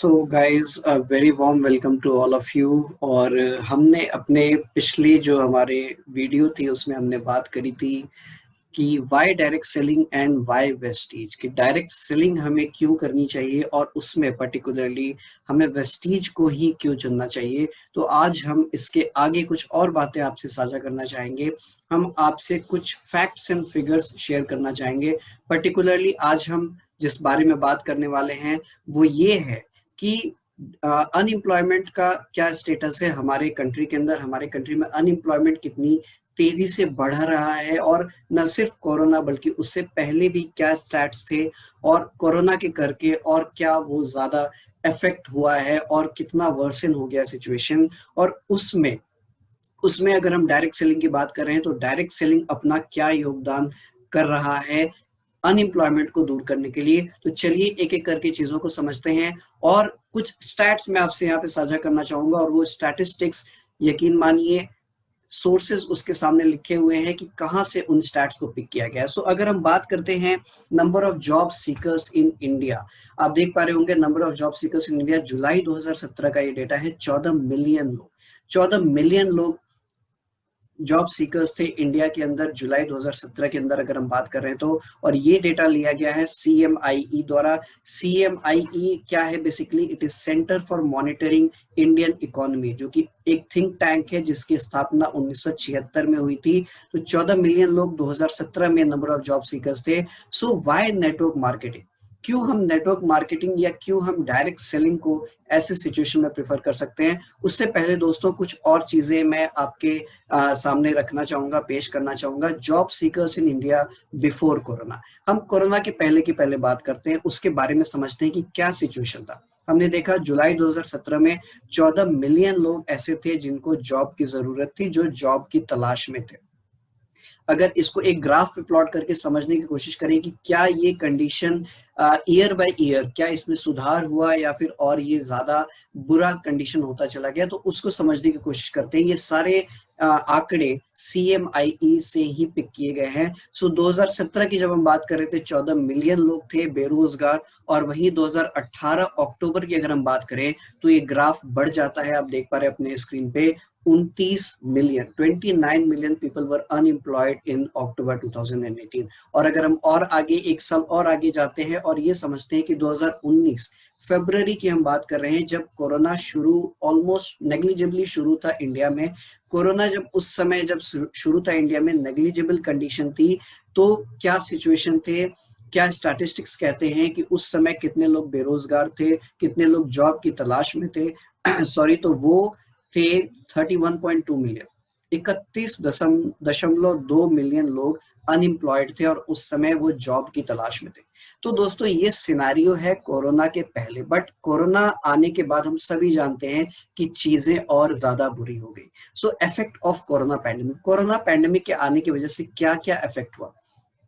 So guys very warm welcome to all of you. और हमने अपने पिछली जो हमारे वीडियो थी उसमें हमने बात करी थी कि why direct selling and why Vestige, कि डायरेक्ट सेलिंग हमें क्यों करनी चाहिए और उसमें पर्टिकुलरली हमें वेस्टीज को ही क्यों चुनना चाहिए। तो आज हम इसके आगे कुछ और बातें आपसे साझा करना चाहेंगे। हम आपसे कुछ फैक्ट्स एंड फिगर्स शेयर करना चाहेंगे। पर्टिकुलरली आज हम जिस बारे में बात करने वाले हैं वो ये है कि अनएम्प्लॉयमेंट का क्या स्टेटस है हमारे कंट्री के अंदर। हमारे कंट्री में अनएम्प्लॉयमेंट कितनी तेजी से बढ़ रहा है, और न सिर्फ कोरोना बल्कि उससे पहले भी क्या स्टैट्स थे और कोरोना के करके और क्या वो ज्यादा इफेक्ट हुआ है और कितना वर्सन हो गया सिचुएशन। और उसमें उसमें अगर हम डायरेक्ट सेलिंग की बात कर रहे हैं तो डायरेक्ट सेलिंग अपना क्या योगदान कर रहा है अनएम्प्लॉयमेंट को दूर करने के लिए। तो चलिए एक एक करके चीजों को समझते हैं और कुछ स्टैट्स मैं आपसे यहाँ पे साझा करना चाहूंगा। और वो स्टैटिस्टिक्स, यकीन मानिए, सोर्सेज उसके सामने लिखे हुए हैं कि कहां से उन स्टैट्स को पिक किया गया है। सो अगर हम बात करते हैं number of job seekers in India, आप देख पा रहे होंगे number of job seekers in India जुलाई 2017 का ये डेटा है। 14 मिलियन लोग, 14 मिलियन लोग जॉब सीकर्स थे इंडिया के अंदर जुलाई 2017 के अंदर, अगर हम बात कर रहे हैं तो। और ये डेटा लिया गया है CMIE द्वारा। CMIE क्या है? Basically it is centre for monitoring Indian economy, जो कि एक थिंक टैंक है जिसकी स्थापना 1976 में हुई थी। तो 14 मिलियन लोग 2017 में नंबर ऑफ जॉब सीकर्स थे। So why network marketing? क्यों हम नेटवर्क मार्केटिंग या क्यों हम डायरेक्ट सेलिंग को ऐसे सिचुएशन में प्रेफर कर सकते हैं? उससे पहले दोस्तों कुछ और चीजें मैं आपके सामने रखना चाहूंगा, पेश करना चाहूंगा। Job seekers in India before corona. हम कोरोना के पहले की पहले बात करते हैं, उसके बारे में समझते हैं कि क्या सिचुएशन था। हमने देखा जुलाई 2017 में 14 मिलियन लोग ऐसे थे जिनको जॉब की जरूरत थी, जो जॉब की तलाश में थे। अगर इसको एक ग्राफ पे प्लॉट करके समझने की कोशिश करें कि क्या ये कंडीशन ईयर बाय ईयर क्या इसमें सुधार हुआ या फिर और ये ज्यादा बुरा कंडीशन होता चला गया, तो उसको समझने की कोशिश करते हैं। ये सारे आंकड़े CMIE से ही पिक किए गए हैं। सो 2017 की जब हम बात कर रहे थे 14 मिलियन लोग थे बेरोजगार, और वहीं 2018 अक्टूबर की अगर हम बात करें तो ये ग्राफ बढ़ जाता है। आप देख पा रहे हैं अपने स्क्रीन पे 29 million, 29 million people were unemployed in October 2018। और अगर हम और आगे एक साल और आगे जाते हैं और ये समझते हैं कि 2019 फरवरी की हम बात कर रहे हैं, जब कोरोना शुरू ऑलमोस्ट नेग्लिजिबली शुरू था इंडिया में। कोरोना जब उस समय जब शुरू था इंडिया में, नेग्लिजिबल कंडीशन थी, तो क्या सिचुएशन थे, क्या स्टैटिस्टिक्स कहते हैं कि उस समय कितने लोग बेरोजगार थे, कितने लोग जॉब की तलाश में थे? सॉरी, तो वो थे 31.2 मिलियन, 31.2 मिलियन लोग अनएम्प्लॉयड थे और उस समय वो जॉब की तलाश में थे। तो दोस्तों ये सिनेरियो है कोरोना के पहले, बट कोरोना आने के बाद हम सभी जानते हैं कि चीजें और ज्यादा बुरी हो गई। So effect of corona pandemic, corona pandemic के आने की वजह से क्या क्या इफेक्ट हुआ?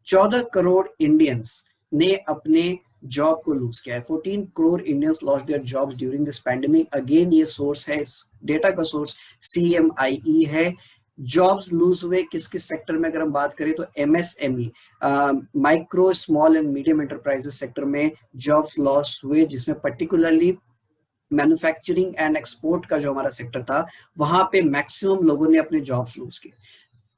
14 करोड़ इंडियंस ने अपने जॉब को लूज किया है। 14 crore Indians lost their jobs during this pandemic. Again ये सोर्स है, इस डेटा का सोर्स CMIE है। जॉब्स लूज हुए किस किस सेक्टर में? अगर हम बात करें तो MSME, micro small and medium enterprises sector में जॉब्स लॉस हुए, जिसमें पर्टिकुलरली मैन्युफैक्चरिंग एंड एक्सपोर्ट का जो हमारा सेक्टर था वहां पे मैक्सिमम लोगों ने अपने जॉब्स लूज किए।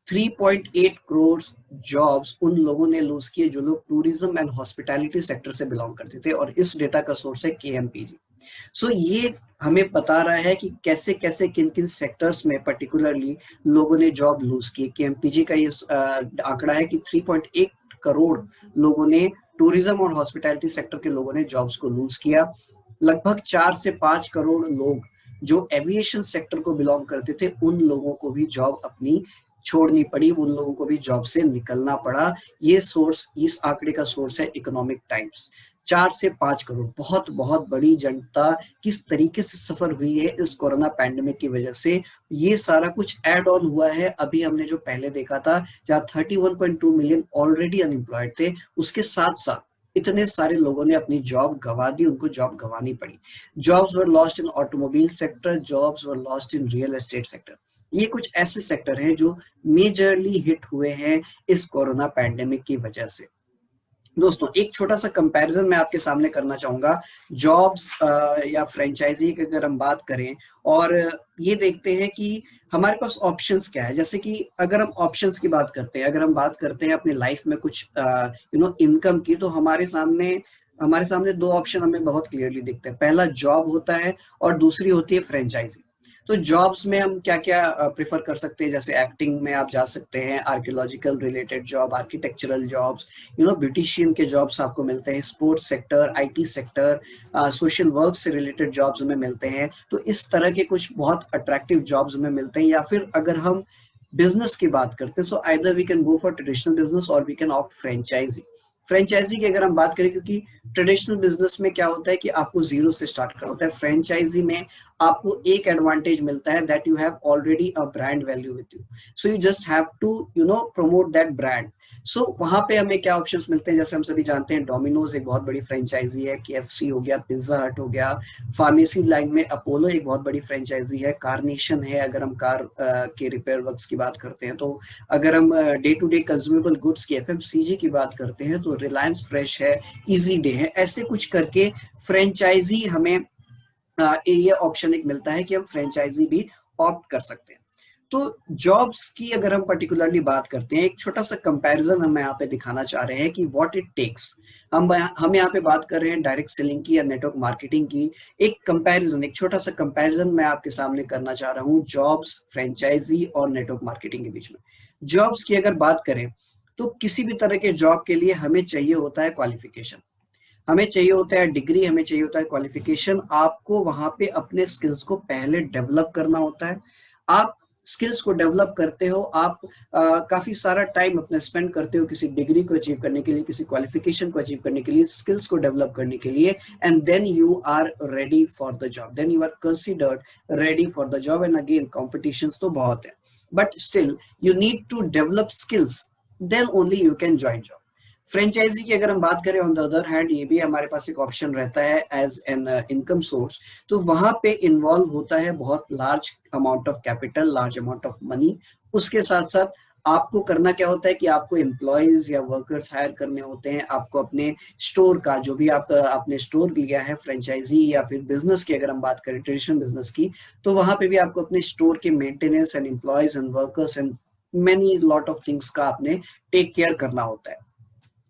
3.8 करोड़ जॉब्स उन लोगों ने लूज किए जो लोग टूरिज्म एंड हॉस्पिटैलिटी सेक्टर से बिलोंग करते थे, और इस डेटा का सोर्स है KMPG। सो ये हमें बता रहा है कि कैसे कैसे किन किन सेक्टर्स में पर्टिकुलरली लोगों ने जॉब लूज की। KMPG का ये आंकड़ा है कि 3.8 करोड़ लोगों ने, टूरिज्म और हॉस्पिटैलिटी सेक्टर के लोगों ने जॉब्स को लूज किया। लगभग 4 से 5 करोड़ लोग जो एविएशन सेक्टर को बिलोंग करते थे, उन लोगों को भी जॉब अपनी छोड़नी पड़ी, उन लोगों को भी जॉब से निकलना पड़ा। ये सोर्स, इस आंकड़े का सोर्स है इकोनॉमिक टाइम्स। 4 से 5 करोड़, बहुत बहुत बड़ी जनता किस तरीके से सफर हुई है इस कोरोना पैंडेमिक की वजह से। ये सारा कुछ ऐड ऑन हुआ है अभी हमने जो पहले देखा था, जहां 31.2 मिलियन ऑलरेडी अनएम्प्लॉयड थे, उसके साथ साथ इतने सारे लोगों ने अपनी जॉब गंवा दी, उनको जॉब गंवानी पड़ी। Jobs were lost in automobile sector, jobs were lost in real estate sector. ये कुछ ऐसे सेक्टर हैं जो मेजरली हिट हुए हैं इस कोरोना पैंडेमिक की वजह से। दोस्तों एक छोटा सा कंपैरिजन मैं आपके सामने करना चाहूंगा जॉब्स या फ्रेंचाइजी की अगर हम बात करें और ये देखते हैं कि हमारे पास ऑप्शंस क्या है। जैसे कि अगर हम ऑप्शंस की बात करते हैं, अगर हम बात करते हैं अपनी लाइफ में कुछ इनकम की, तो हमारे सामने दो ऑप्शन हमें बहुत क्लियरली दिखते हैं। पहला जॉब होता है और दूसरी होती है फ्रेंचाइजी। तो जॉब्स में हम क्या क्या प्रेफर कर सकते हैं, जैसे एक्टिंग में आप जा सकते हैं, archaeological related job, architectural jobs, beautician के जॉब्स आपको मिलते हैं, sports sector, IT sector, social work से रिलेटेड जॉब्स हमें मिलते हैं। तो इस तरह के कुछ बहुत अट्रैक्टिव जॉब्स हमें मिलते हैं। या फिर अगर हम बिजनेस की बात करते हैं, so either we can go for traditional business और we can opt franchise. Franchise की अगर हम बात करें, क्योंकि ट्रेडिशनल बिजनेस में क्या होता है कि आपको जीरो से स्टार्ट करना होता है, फ्रेंचाइजी में आपको एक एडवांटेज मिलता है that you have already a brand value with you, so you just have to promote that brand. So वहां पे हमें क्या ऑप्शंस मिलते हैं, जैसे हम सभी जानते हैं डोमिनोज एक बहुत बड़ी फ्रेंचाइजी है, केएफसी हो गया, पिज्जा हट हो गया, फार्मेसी लाइन में अपोलो एक बहुत बड़ी फ्रेंचाइजी है, कारनेशन है अगर हम कार के रिपेयर वर्क्स की बात करते हैं तो, अगर हम day to day consumable goods की एफएमसीजी की बात करते हैं तो रिलायंस फ्रेश है, इजी डे है। ऐसे कुछ करके फ्रेंचाइजी हमें ये ऑप्शन एक मिलता है कि हम फ्रेंचाइजी भी ऑप्ट कर सकते हैं। तो जॉब्स की अगर हम पर्टिकुलरली बात करते हैं, एक छोटा सा कंपैरिजन हम यहाँ पे दिखाना चाह रहे हैं कि व्हाट इट टेक्स। हम यहाँ पे बात कर रहे हैं डायरेक्ट सेलिंग की या नेटवर्क मार्केटिंग की। एक कंपैरिजन, एक छोटा सा कंपैरिजन मैं आपके सामने करना चाह रहा हूँ जॉब्स, फ्रेंचाइजी और नेटवर्क मार्केटिंग के बीच में। जॉब्स की अगर बात करें तो किसी भी तरह के जॉब के लिए हमें चाहिए होता है क्वालिफिकेशन, हमें चाहिए होता है डिग्री, हमें चाहिए होता है क्वालिफिकेशन। आपको वहां पे अपने स्किल्स को पहले डेवलप करना होता है। आप स्किल्स को डेवलप करते हो, आप काफी सारा टाइम अपना स्पेंड करते हो किसी डिग्री को अचीव करने के लिए, किसी क्वालिफिकेशन को अचीव करने के लिए, स्किल्स को डेवलप करने के लिए, and then you are ready for the job, then you are considered ready for the job. And again competition तो बहुत है, but still you need to develop skills, then only you can join job. Franchisee की अगर हम बात करें, on the other hand ये भी हमारे पास एक ऑप्शन रहता है एज एन इनकम सोर्स। तो वहां पे इन्वॉल्व होता है बहुत large amount of capital, large amount of money. उसके साथ साथ आपको करना क्या होता है कि आपको एम्प्लॉयज या वर्कर्स हायर करने होते हैं। आपको अपने स्टोर का, जो भी आपने स्टोर लिया है फ्रेंचाइजी या फिर बिजनेस की अगर हम बात करें ट्रेडिशनल बिजनेस की, तो वहां पे भी आपको अपने स्टोर के maintenance and employees and workers and many lot of things का आपने टेक केयर करना होता है।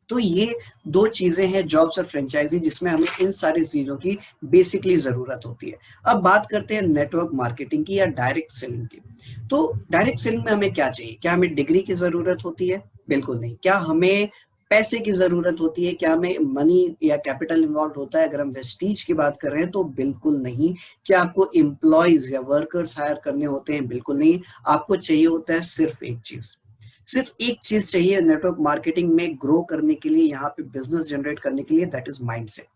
तो ये दो चीजें हैं जॉब्स और फ्रेंचाइजी, जिसमें हमें इन सारी चीजों की बेसिकली जरूरत होती है। अब बात करते हैं नेटवर्क मार्केटिंग की या डायरेक्ट सेलिंग की। तो डायरेक्ट सेलिंग में हमें क्या चाहिए? क्या हमें डिग्री की जरूरत होती है? बिल्कुल नहीं। क्या हमें पैसे की जरूरत होती है? क्या हमें मनी या कैपिटल इन्वॉल्व होता है? अगर हम वेस्टीज की बात कर रहे हैं तो बिल्कुल नहीं। क्या आपको एम्प्लॉयज या वर्कर्स हायर करने होते हैं? बिल्कुल नहीं। आपको चाहिए होता है सिर्फ एक चीज, सिर्फ एक चीज चाहिए नेटवर्क मार्केटिंग में ग्रो करने के लिए, यहाँ पे बिजनेस जनरेट करने के लिए, दैट इज माइंडसेट।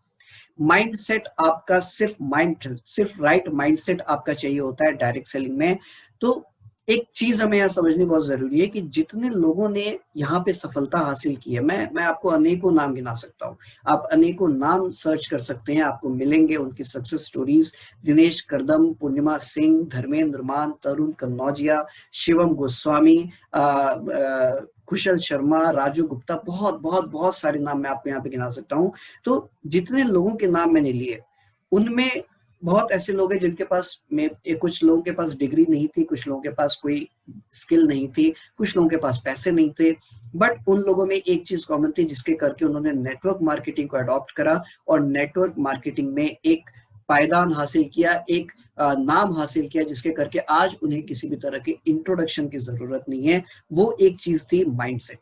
माइंडसेट आपका सिर्फ राइट माइंडसेट आपका चाहिए होता है डायरेक्ट सेलिंग में। तो एक चीज हमें यहाँ समझनी बहुत जरूरी है कि जितने लोगों ने यहाँ पे सफलता हासिल की है, मैं आपको अनेकों नाम गिना सकता हूँ, आप अनेकों नाम सर्च कर सकते हैं, आपको मिलेंगे उनकी सक्सेस स्टोरीज। दिनेश करदम, पूर्णिमा सिंह, धर्मेंद्र मान, तरुण कन्नौजिया, शिवम गोस्वामी, कुशल शर्मा, राजू गुप्ता, बहुत बहुत बहुत सारे नाम मैं आपको यहाँ पे गिना सकता हूँ। तो जितने लोगों के नाम मैंने लिए, उनमें बहुत ऐसे लोग हैं जिनके पास कुछ लोगों के पास डिग्री नहीं थी, कुछ लोगों के पास कोई स्किल नहीं थी, कुछ लोगों के पास पैसे नहीं थे, बट उन लोगों में एक चीज कॉमन थी जिसके करके उन्होंने नेटवर्क मार्केटिंग को अडॉप्ट करा और नेटवर्क मार्केटिंग में एक पायदान हासिल किया, एक नाम हासिल किया, जिसके करके आज उन्हें किसी भी तरह के इंट्रोडक्शन की जरूरत नहीं है। वो एक चीज थी माइंडसेट।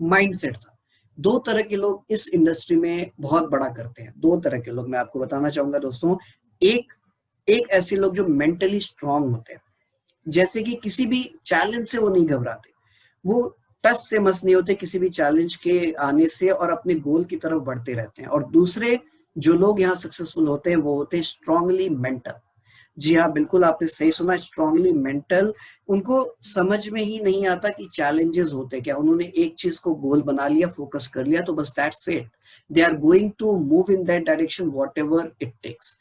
माइंडसेट था। दो तरह के लोग इस इंडस्ट्री में बहुत बड़ा करते हैं, दो तरह के लोग मैं आपको बताना चाहूंगा दोस्तों। एक एक ऐसे लोग जो मेंटली स्ट्रांग होते हैं, जैसे कि किसी भी चैलेंज से वो नहीं घबराते, वो टस से मस नहीं होते किसी भी चैलेंज के आने से और अपने गोल की तरफ बढ़ते रहते हैं। और दूसरे जो लोग यहाँ सक्सेसफुल होते हैं वो होते हैं स्ट्रांगली मेंटल। जी हाँ, बिल्कुल आपने सही सुना, स्ट्रांगली मेंटल। उनको समझ में ही नहीं आता कि चैलेंजेस होते क्या, उन्होंने एक चीज को गोल बना लिया, फोकस कर लिया, तो बस that's it, they are going to move in that direction whatever it takes.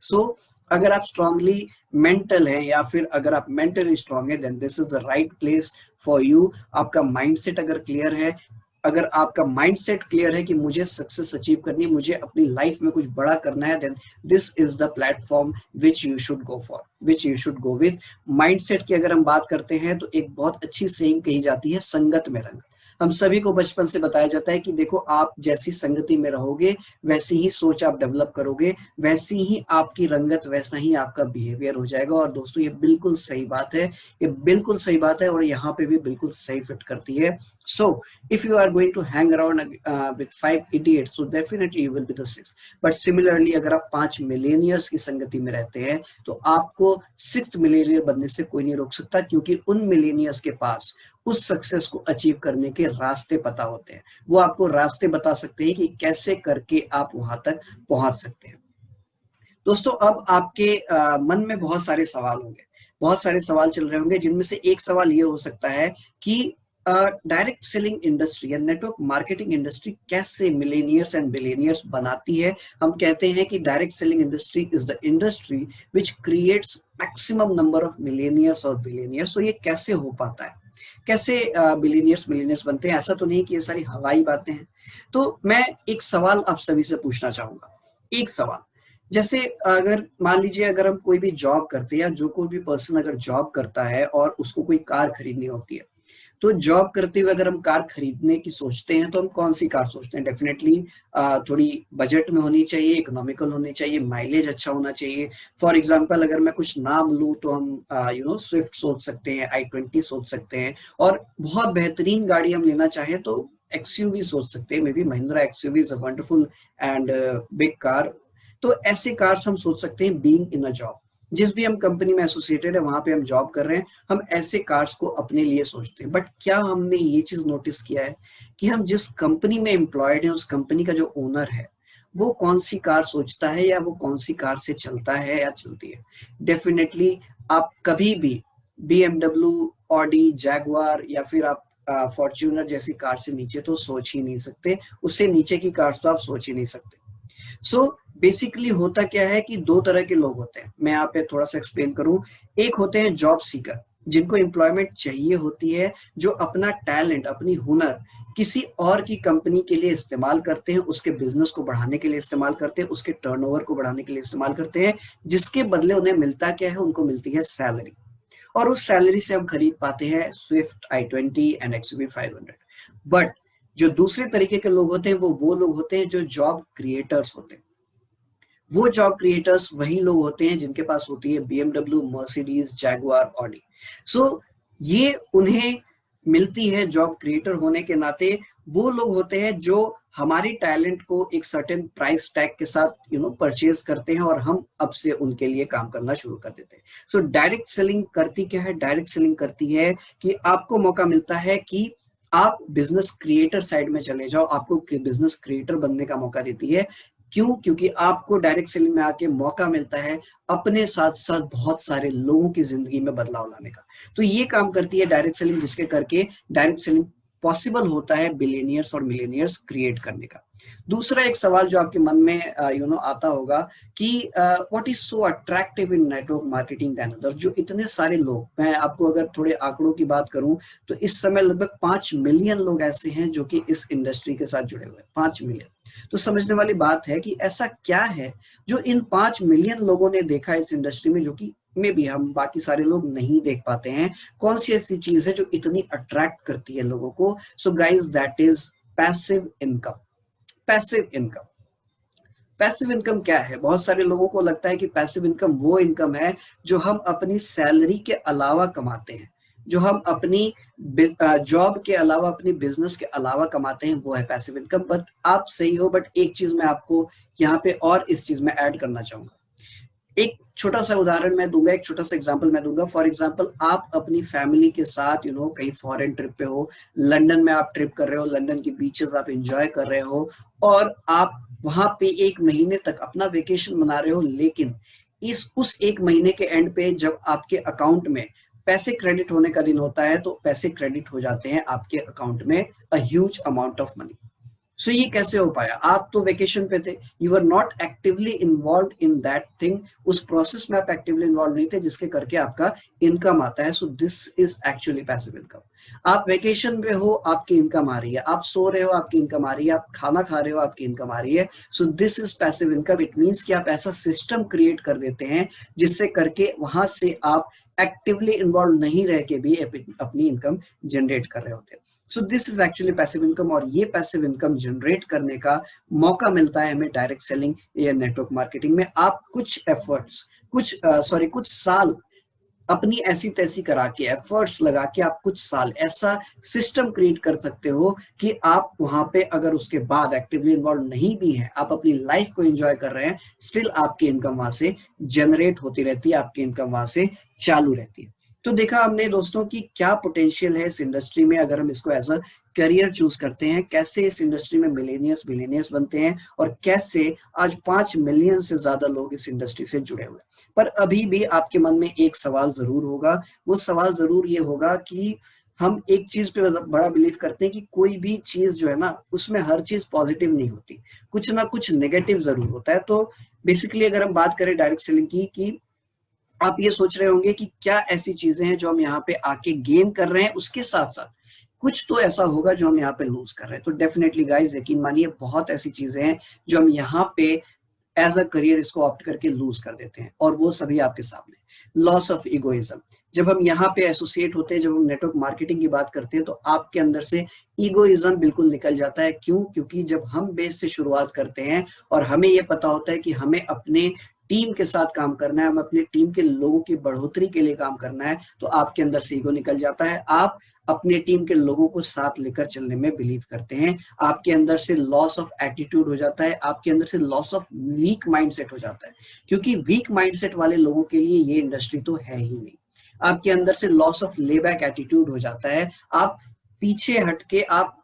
So अगर आप स्ट्रांगली मेंटल हैं या फिर अगर आप मेंटली स्ट्रांग है, then this is the right place for you. आपका माइंडसेट अगर क्लियर है, अगर आपका माइंडसेट क्लियर है कि मुझे सक्सेस अचीव करनी है, मुझे अपनी लाइफ में कुछ बड़ा करना है, then this is the platform which you should go for, which you should go with. Mindset की अगर हम बात करते हैं तो एक बहुत अच्छी सेइंग कही जाती है, संगत में रंग। हम सभी को बचपन से बताया जाता है कि देखो, आप जैसी संगति में रहोगे वैसी ही सोच आप डेवलप करोगे, वैसी ही आपकी रंगत, वैसा ही आपका बिहेवियर हो जाएगा। और दोस्तों, ये बिल्कुल सही बात है, ये बिल्कुल सही बात है, और यहाँ पे भी बिल्कुल सही फिट करती है। So, if you are going to hang around with 5 idiots, so definitely you will be the 6th. But similarly, अगर आप 5 मिलेनियर्स की संगति में रहते हैं तो आपको 6th मिलेनियर बनने से कोई नहीं रोक सकता, क्योंकि उन मिलेनियर्स के पास उस सक्सेस को अचीव करने के रास्ते पता होते हैं। वो आपको रास्ते बता सकते हैं कि कैसे करके आप वहां तक पहुंच सकते हैं। दोस्तों, अब आपके मन में बहुत सारे सवाल होंगे, बहुत सारे सवाल चल रहे होंगे, जिनमें से एक सवाल ये हो सकता है कि डायरेक्ट सेलिंग इंडस्ट्री या नेटवर्क मार्केटिंग इंडस्ट्री कैसे मिलेनियर्स एंड बिलियनियर्स बनाती है। हम कहते हैं कि direct selling industry is the industry which creates maximum number of millionaires और बिलियनियर्स। तो ये कैसे हो पाता है, कैसे बिलियनियर्स मिलेनियर्स बनते हैं? ऐसा तो नहीं कि ये सारी हवाई बातें हैं। तो मैं एक सवाल आप सभी से पूछना चाहूंगा, एक सवाल। जैसे अगर मान लीजिए, अगर हम कोई भी जॉब करते हैं, या जो कोई भी पर्सन अगर जॉब करता है और उसको कोई कार खरीदनी होती है, तो जॉब करते हुए अगर हम कार खरीदने की सोचते हैं तो हम कौन सी कार सोचते हैं? डेफिनेटली थोड़ी बजट में होनी चाहिए, इकोनॉमिकल होनी चाहिए, माइलेज अच्छा होना चाहिए। फॉर एग्जांपल, अगर मैं कुछ नाम लूं तो हम स्विफ्ट सोच सकते हैं, i20 सोच सकते हैं, और बहुत बेहतरीन गाड़ी हम लेना चाहें तो एक्सयूवी सोच सकते हैं। May be Mahindra XUV is a wonderful and big car. तो ऐसे कार्स हम सोच सकते हैं बीइंग इन अ जॉब। जिस भी हम कंपनी में एसोसिएटेड है, वहां पे हम जॉब कर रहे हैं, हम ऐसे कार्स को अपने लिए सोचते हैं। बट क्या हमने ये चीज नोटिस किया है कि हम जिस कंपनी में एम्प्लॉयड हैं, उस कंपनी का जो ओनर है, वो कौन सी कार सोचता है, या वो कौन सी कार से चलता है या चलती है? डेफिनेटली आप कभी भी BMW, ऑडी, जैगवार या फिर आप फॉर्च्यूनर जैसी कार से नीचे तो सोच ही नहीं सकते। उससे नीचे की कार तो आप सोच ही नहीं सकते। सो बेसिकली होता क्या है कि दो तरह के लोग होते हैं, मैं यहाँ पे थोड़ा सा एक्सप्लेन करूं। एक होते हैं जॉब सीकर, जिनको एम्प्लॉयमेंट चाहिए होती है, जो अपना टैलेंट, अपनी हुनर किसी और की कंपनी के लिए इस्तेमाल करते हैं, उसके बिजनेस को बढ़ाने के लिए इस्तेमाल करते हैं, उसके टर्नओवर को बढ़ाने के लिए इस्तेमाल करते हैं, जिसके बदले उन्हें मिलता क्या है? उनको मिलती है सैलरी। और उस सैलरी से हम खरीद पाते हैं Swift, i20 and XUV 500। But जो दूसरे तरीके के लोग होते हैं, वो लोग होते हैं जो जॉब क्रिएटर्स होते हैं। वो जॉब क्रिएटर्स वही लोग होते हैं जिनके पास होती है BMW, मर्सिडीज, जैगुआर, ऑडी। सो ये उन्हें मिलती है जॉब क्रिएटर होने के नाते। वो लोग होते हैं जो हमारी टैलेंट को एक सर्टेन प्राइस टैग के साथ परचेज करते हैं, और हम अब से उनके लिए काम करना शुरू कर देते हैं। सो डायरेक्ट सेलिंग करती क्या है? डायरेक्ट सेलिंग करती है कि आपको मौका मिलता है कि आप बिजनेस क्रिएटर साइड में चले जाओ, आपको बिजनेस क्रिएटर बनने का मौका देती है। क्यों? क्योंकि आपको डायरेक्ट सेलिंग में आके मौका मिलता है अपने साथ साथ बहुत सारे लोगों की जिंदगी में बदलाव लाने का। तो ये काम करती है डायरेक्ट सेलिंग, जिसके करके डायरेक्ट सेलिंग पॉसिबल होता है बिलियनियर्स और मिलियनियर्स क्रिएट करने का। दूसरा एक सवाल जो आपके मन में आता होगा कि what is so attractive in network marketing than others? जो इतने सारे लोग, मैं आपको अगर थोड़े आंकड़ों की बात करूं तो इस समय लगभग 5 मिलियन लोग ऐसे हैं जो कि इस इंडस्ट्री के साथ जुड़े हुए हैं। 5 मिलियन। तो समझने वाली बात है कि ऐसा क्या है जो इन 5 मिलियन लोगों ने देखा इस इंडस्ट्री में, जो कि में भी हम बाकी सारे लोग नहीं देख पाते हैं। कौन सी ऐसी चीज है जो इतनी अट्रैक्ट करती है लोगों को? So guys, that is passive income. Passive income. Passive income क्या है? बहुत सारे लोगों को लगता है कि पैसिव इनकम वो इनकम है जो हम अपनी सैलरी के अलावा कमाते हैं, जो हम अपनी जॉब के अलावा, अपनी बिजनेस के अलावा कमाते हैं, वो है पैसिव इनकम। बट आप सही हो, बट एक चीज मैं आपको यहाँ पे और इस चीज में ऐड करना चाहूंगा। एक छोटा सा उदाहरण मैं दूंगा, एक छोटा सा एग्जांपल मैं दूंगा। फॉर एग्जांपल, आप अपनी फैमिली के साथ कहीं फॉरेन ट्रिप पे हो, लंदन में आप ट्रिप कर रहे हो, लंदन की बीचेस आप एंजॉय कर रहे हो, और आप वहां पे 1 महीने तक अपना वेकेशन मना रहे हो। लेकिन उस 1 महीने के एंड पे जब आपके अकाउंट में पैसे क्रेडिट होने का दिन होता है, तो पैसे क्रेडिट हो जाते हैं आपके अकाउंट में, a huge amount of money. So ये कैसे हो पाया? आप तो वेकेशन पे थे, you are not actively involve in that thing, उस प्रोसेस में आप एक्टिवली इन्वॉल्व नहीं थे जिसके करके आपका इनकम आता है। So this is actually passive income. आप वेकेशन पे हो, आपकी इनकम आ रही है, आप सो रहे हो, आपकी इनकम आ रही है, आप खाना खा रहे हो, आपकी इनकम आ रही है। So this is passive income. It means कि आप ऐसा सिस्टम क्रिएट कर देते हैं जिससे करके वहां से आप एक्टिवली इन्वॉल्व नहीं रह के भी अपनी इनकम जनरेट कर रहे होते हैं। So this is actually passive income, और ये पैसिव इनकम जनरेट करने का मौका मिलता है हमें डायरेक्ट सेलिंग या नेटवर्क मार्केटिंग में। आप कुछ एफर्ट्स, कुछ साल अपनी ऐसी तैसी करा के, एफर्ट्स लगा के आप कुछ साल ऐसा सिस्टम क्रिएट कर सकते हो कि आप वहां पे अगर उसके बाद एक्टिवली इन्वॉल्व नहीं भी हैं, आप अपनी लाइफ को एंजॉय कर रहे हैं, स्टिल आपकी इनकम वहां से जनरेट होती रहती है, आपकी इनकम वहां से चालू रहती है। तो देखा हमने दोस्तों कि क्या पोटेंशियल है इस इंडस्ट्री में अगर हम इसको एज अ करियर चूज करते हैं, कैसे इस इंडस्ट्री में मिलेनियर्स बनते हैं, और कैसे आज 5 मिलियन से ज्यादा लोग इस इंडस्ट्री से जुड़े हुए हैं। पर अभी भी आपके मन में एक सवाल जरूर होगा, वो सवाल जरूर ये होगा कि हम एक चीज पे बड़ा बिलीव करते हैं कि कोई भी चीज जो है ना, उसमें हर चीज पॉजिटिव नहीं होती, कुछ ना कुछ नेगेटिव जरूर होता है। तो बेसिकली अगर हम बात करें डायरेक्ट सेलिंग की, कि आप ये सोच रहे होंगे कि क्या ऐसी चीजें हैं जो हम यहाँ पे आके गेन कर रहे हैं, उसके साथ साथ कुछ तो ऐसा होगा जो हम यहाँ पे लूज कर रहे हैं। तो डेफिनेटली गाइज यकीन मानिए बहुत ऐसी चीजें हैं जो हम यहाँ पे एज अ करियर इसको ऑप्ट करके लूज कर देते हैं, और वो सभी आपके सामने। लॉस ऑफ इगोइज्म, जब हम यहाँ पे एसोसिएट होते हैं, जब हम नेटवर्क मार्केटिंग की बात करते हैं, तो आपके अंदर से इगोइज्म बिल्कुल निकल जाता है। क्यों? क्योंकि जब हम बेस से शुरुआत करते हैं और हमें ये पता होता है कि हमें अपने टीम के साथ काम करना है, हम अपने टीम के लोगों की बढ़ोतरी के लिए काम करना है, तो आपके अंदर से ईगो निकल जाता है। आप अपने टीम के लोगों को साथ लेकर चलने में बिलीव करते हैं। आपके अंदर से लॉस ऑफ एटीट्यूड हो जाता है, आपके अंदर से लॉस ऑफ वीक माइंडसेट हो जाता है, क्योंकि वीक माइंडसेट वाले लोगों के लिए ये इंडस्ट्री तो है ही नहीं। आपके अंदर से लॉस ऑफ लेबैक एटीट्यूड हो जाता है, आप पीछे हटके आप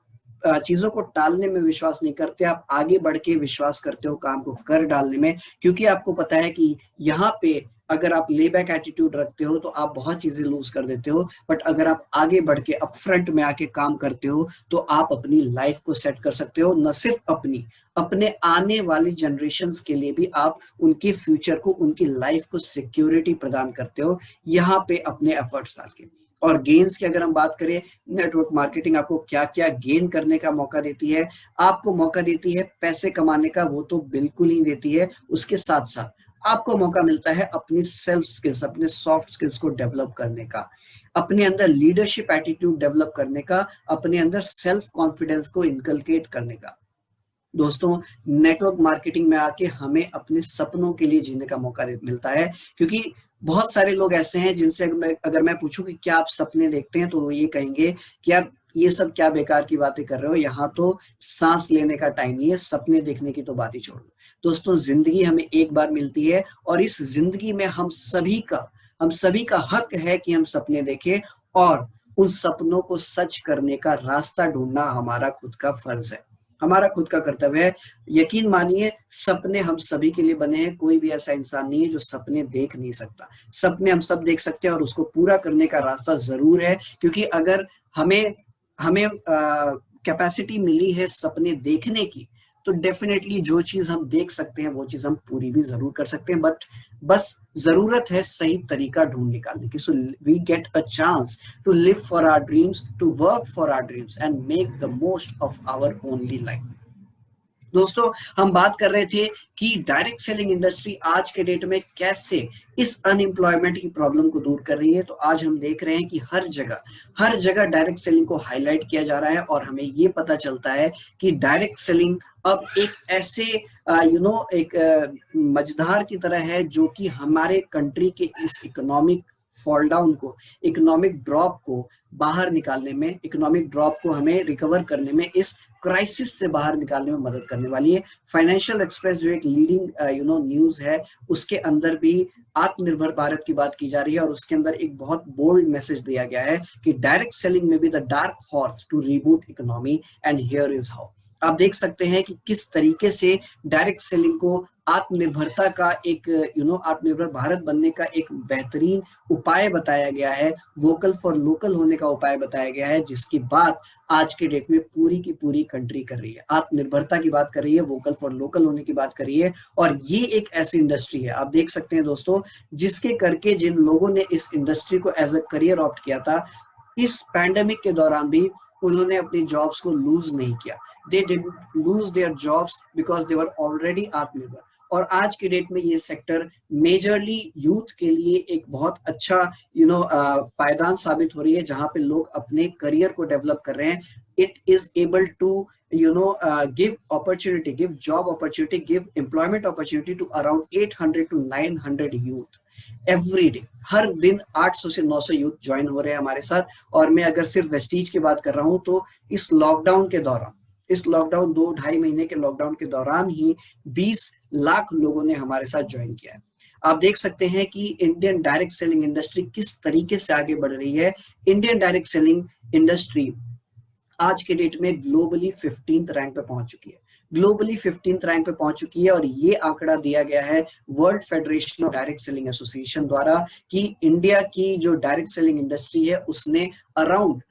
चीजों को टालने में विश्वास नहीं करते, आप आगे बढ़ के विश्वास करते हो काम को कर डालने में, क्योंकि आपको पता है कि यहाँ पे अगर आप लेबैक एटीट्यूड रखते हो तो आप बहुत चीजें लूज कर देते हो, बट अगर आप आगे बढ़ के अप फ्रंट में आके काम करते हो तो आप अपनी लाइफ को सेट कर सकते हो। न सिर्फ अपनी, अपने आने वाली जनरेशन्स के लिए भी आप उनके फ्यूचर को, उनकी लाइफ को सिक्योरिटी प्रदान करते हो यहाँ पे अपने एफर्ट्स डाल के। और गेन्स की अगर हम बात करें, नेटवर्क मार्केटिंग आपको क्या क्या गेन करने का मौका देती है? आपको मौका देती है पैसे कमाने का, वो तो बिल्कुल ही देती है। उसके साथ साथ आपको मौका मिलता है अपनी सेल्फ स्किल्स, अपने सॉफ्ट स्किल्स को डेवलप करने का, अपने अंदर लीडरशिप एटीट्यूड डेवलप करने का, अपने अंदर सेल्फ कॉन्फिडेंस को इनकलकेट करने का। दोस्तों, नेटवर्क मार्केटिंग में आके हमें अपने सपनों के लिए जीने का मौका मिलता है, क्योंकि बहुत सारे लोग ऐसे हैं जिनसे अगर मैं पूछूं कि क्या आप सपने देखते हैं, तो वो ये कहेंगे कि यार ये सब क्या बेकार की बातें कर रहे हो, यहाँ तो सांस लेने का टाइम नहीं है, सपने देखने की तो बात ही छोड़ दो। दोस्तों, जिंदगी हमें एक बार मिलती है, और इस जिंदगी में हम सभी का हक है कि हम सपने देखें, और उन सपनों को सच करने का रास्ता ढूंढना हमारा खुद का फर्ज है, हमारा खुद का कर्तव्य है। यकीन मानिए सपने हम सभी के लिए बने हैं, कोई भी ऐसा इंसान नहीं है जो सपने देख नहीं सकता। सपने हम सब देख सकते हैं, और उसको पूरा करने का रास्ता जरूर है, क्योंकि अगर हमें हमें कैपेसिटी मिली है सपने देखने की, तो डेफिनेटली जो चीज हम देख सकते हैं वो चीज हम पूरी भी जरूर कर सकते हैं, बट बस जरूरत है सही तरीका ढूंढ निकालने की। So we get a chance to live for our dreams, to work for our dreams and make the most of our only life. दोस्तों, हम बात कर रहे थे कि डायरेक्ट सेलिंग इंडस्ट्री आज के डेट में कैसे इस अनएम्प्लॉयमेंट की प्रॉब्लम को दूर कर रही है। तो आज हम देख रहे हैं कि हर जगह डायरेक्ट सेलिंग को हाईलाइट किया जा रहा है, और हमें ये पता चलता है कि डायरेक्ट सेलिंग अब एक ऐसे एक मझधार की तरह है जो कि हमारे कंट्री के इस इकोनॉमिक फॉल डाउन को, इकोनॉमिक ड्रॉप को बाहर निकालने में, इकोनॉमिक ड्रॉप को हमें रिकवर करने में, इस क्राइसिस से बाहर निकालने में मदद करने वाली है। फाइनेंशियल एक्सप्रेस जो एक लीडिंग न्यूज है, उसके अंदर भी आत्मनिर्भर भारत की बात की जा रही है, और उसके अंदर एक बहुत बोल्ड मैसेज दिया गया है कि डायरेक्ट सेलिंग में भी the dark horse to reboot economy, and here is how. आप देख सकते हैं कि किस तरीके से डायरेक्ट सेलिंग को आत्मनिर्भरता का एक आत्मनिर्भर भारत बनने का एक बेहतरीन उपाय बताया गया है, वोकल फॉर लोकल होने का उपाय बताया गया है, जिसकी बात आज के डेट में पूरी की पूरी कंट्री कर रही है। आत्मनिर्भरता की बात कर रही है, वोकल फॉर लोकल होने की बात कर रही है। और ये एक ऐसी इंडस्ट्री है, आप देख सकते हैं दोस्तों, जिसके करके जिन लोगों ने इस इंडस्ट्री को एज अ करियर ऑप्ट किया था, इस पैंडेमिक के दौरान भी उन्होंने अपनी जॉब्स को लूज नहीं किया। They didn't lose their jobs because they were already आत्मनिर्भर। और आज के डेट में ये सेक्टर मेजरली यूथ के लिए एक बहुत अच्छा पायदान साबित हो रही है, जहां पे लोग अपने करियर को डेवलप कर रहे हैं। It is able to give opportunity, give job opportunity, give employment opportunity to around 800 to 900 youth every day। हर दिन 800 से 900 यूथ ज्वाइन हो रहे हैं हमारे साथ। और मैं अगर सिर्फ वेस्टीज की बात कर रहा हूं तो इस लॉकडाउन 2-2.5 महीने के लॉकडाउन के दौरान ही 20 लाख लोगों ने हमारे साथ ज्वाइन किया है। आप देख सकते हैं कि इंडियन डायरेक्ट सेलिंग इंडस्ट्री किस तरीके से आगे बढ़ रही है। इंडियन डायरेक्ट सेलिंग इंडस्ट्री आज के डेट में ग्लोबली 15th रैंक पे पहुंच चुकी है। और ये आंकड़ा दिया गया है world federation of direct selling association द्वारा कि इंडिया की जो डायरेक्ट सेलिंग इंडस्ट्री है उसने अराउंड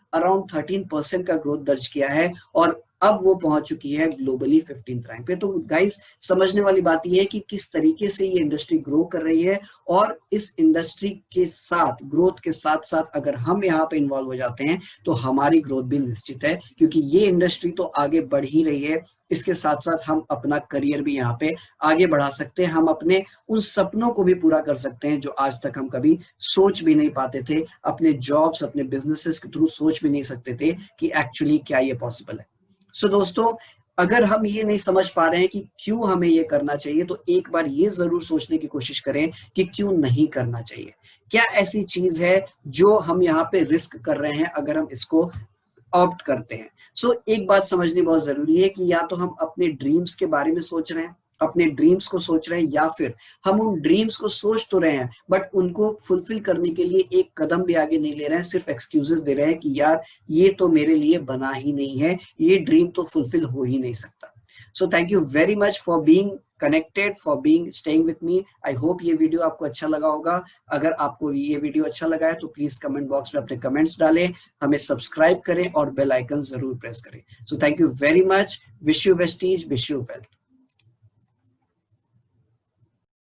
13% का ग्रोथ दर्ज किया है, और अब वो पहुंच चुकी है ग्लोबली 15th रैंक पे। तो गाइस, समझने वाली बात ये है कि किस तरीके से ये इंडस्ट्री ग्रो कर रही है, और इस इंडस्ट्री के साथ, ग्रोथ के साथ साथ अगर हम यहाँ पे इन्वॉल्व हो जाते हैं तो हमारी ग्रोथ भी निश्चित है, क्योंकि ये इंडस्ट्री तो आगे बढ़ ही रही है। इसके साथ साथ हम अपना करियर भी यहाँ पे आगे बढ़ा सकते हैं, हम अपने उन सपनों को भी पूरा कर सकते हैं जो आज तक हम कभी सोच भी नहीं पाते थे, अपने जॉब्स, अपने बिजनेसेस के थ्रू सोच भी नहीं सकते थे कि एक्चुअली क्या ये पॉसिबल है। सो दोस्तों, अगर हम ये नहीं समझ पा रहे हैं कि क्यों हमें ये करना चाहिए, तो एक बार ये जरूर सोचने की कोशिश करें कि क्यों नहीं करना चाहिए। क्या ऐसी चीज है जो हम यहाँ पे रिस्क कर रहे हैं अगर हम इसको ऑप्ट करते हैं। सो एक बात समझनी बहुत जरूरी है कि या तो हम अपने ड्रीम्स के बारे में सोच रहे हैं, अपने ड्रीम्स को सोच रहे हैं, या फिर हम उन ड्रीम्स को सोच तो रहे हैं बट उनको फुलफिल करने के लिए एक कदम भी आगे नहीं ले रहे हैं, सिर्फ एक्सक्यूजेस दे रहे हैं कि यार ये तो मेरे लिए बना ही नहीं है, ये ड्रीम तो फुलफिल हो ही नहीं सकता। So thank you very much for being connected, for being staying with me. I hope ये वीडियो आपको अच्छा लगा होगा। अगर आपको ये वीडियो अच्छा लगा है तो प्लीज कमेंट बॉक्स में अपने कमेंट्स डालें, हमें सब्सक्राइब करें और बेल आइकन जरूर प्रेस करें। So thank you very much. Wish you Vestige, wish you wealth.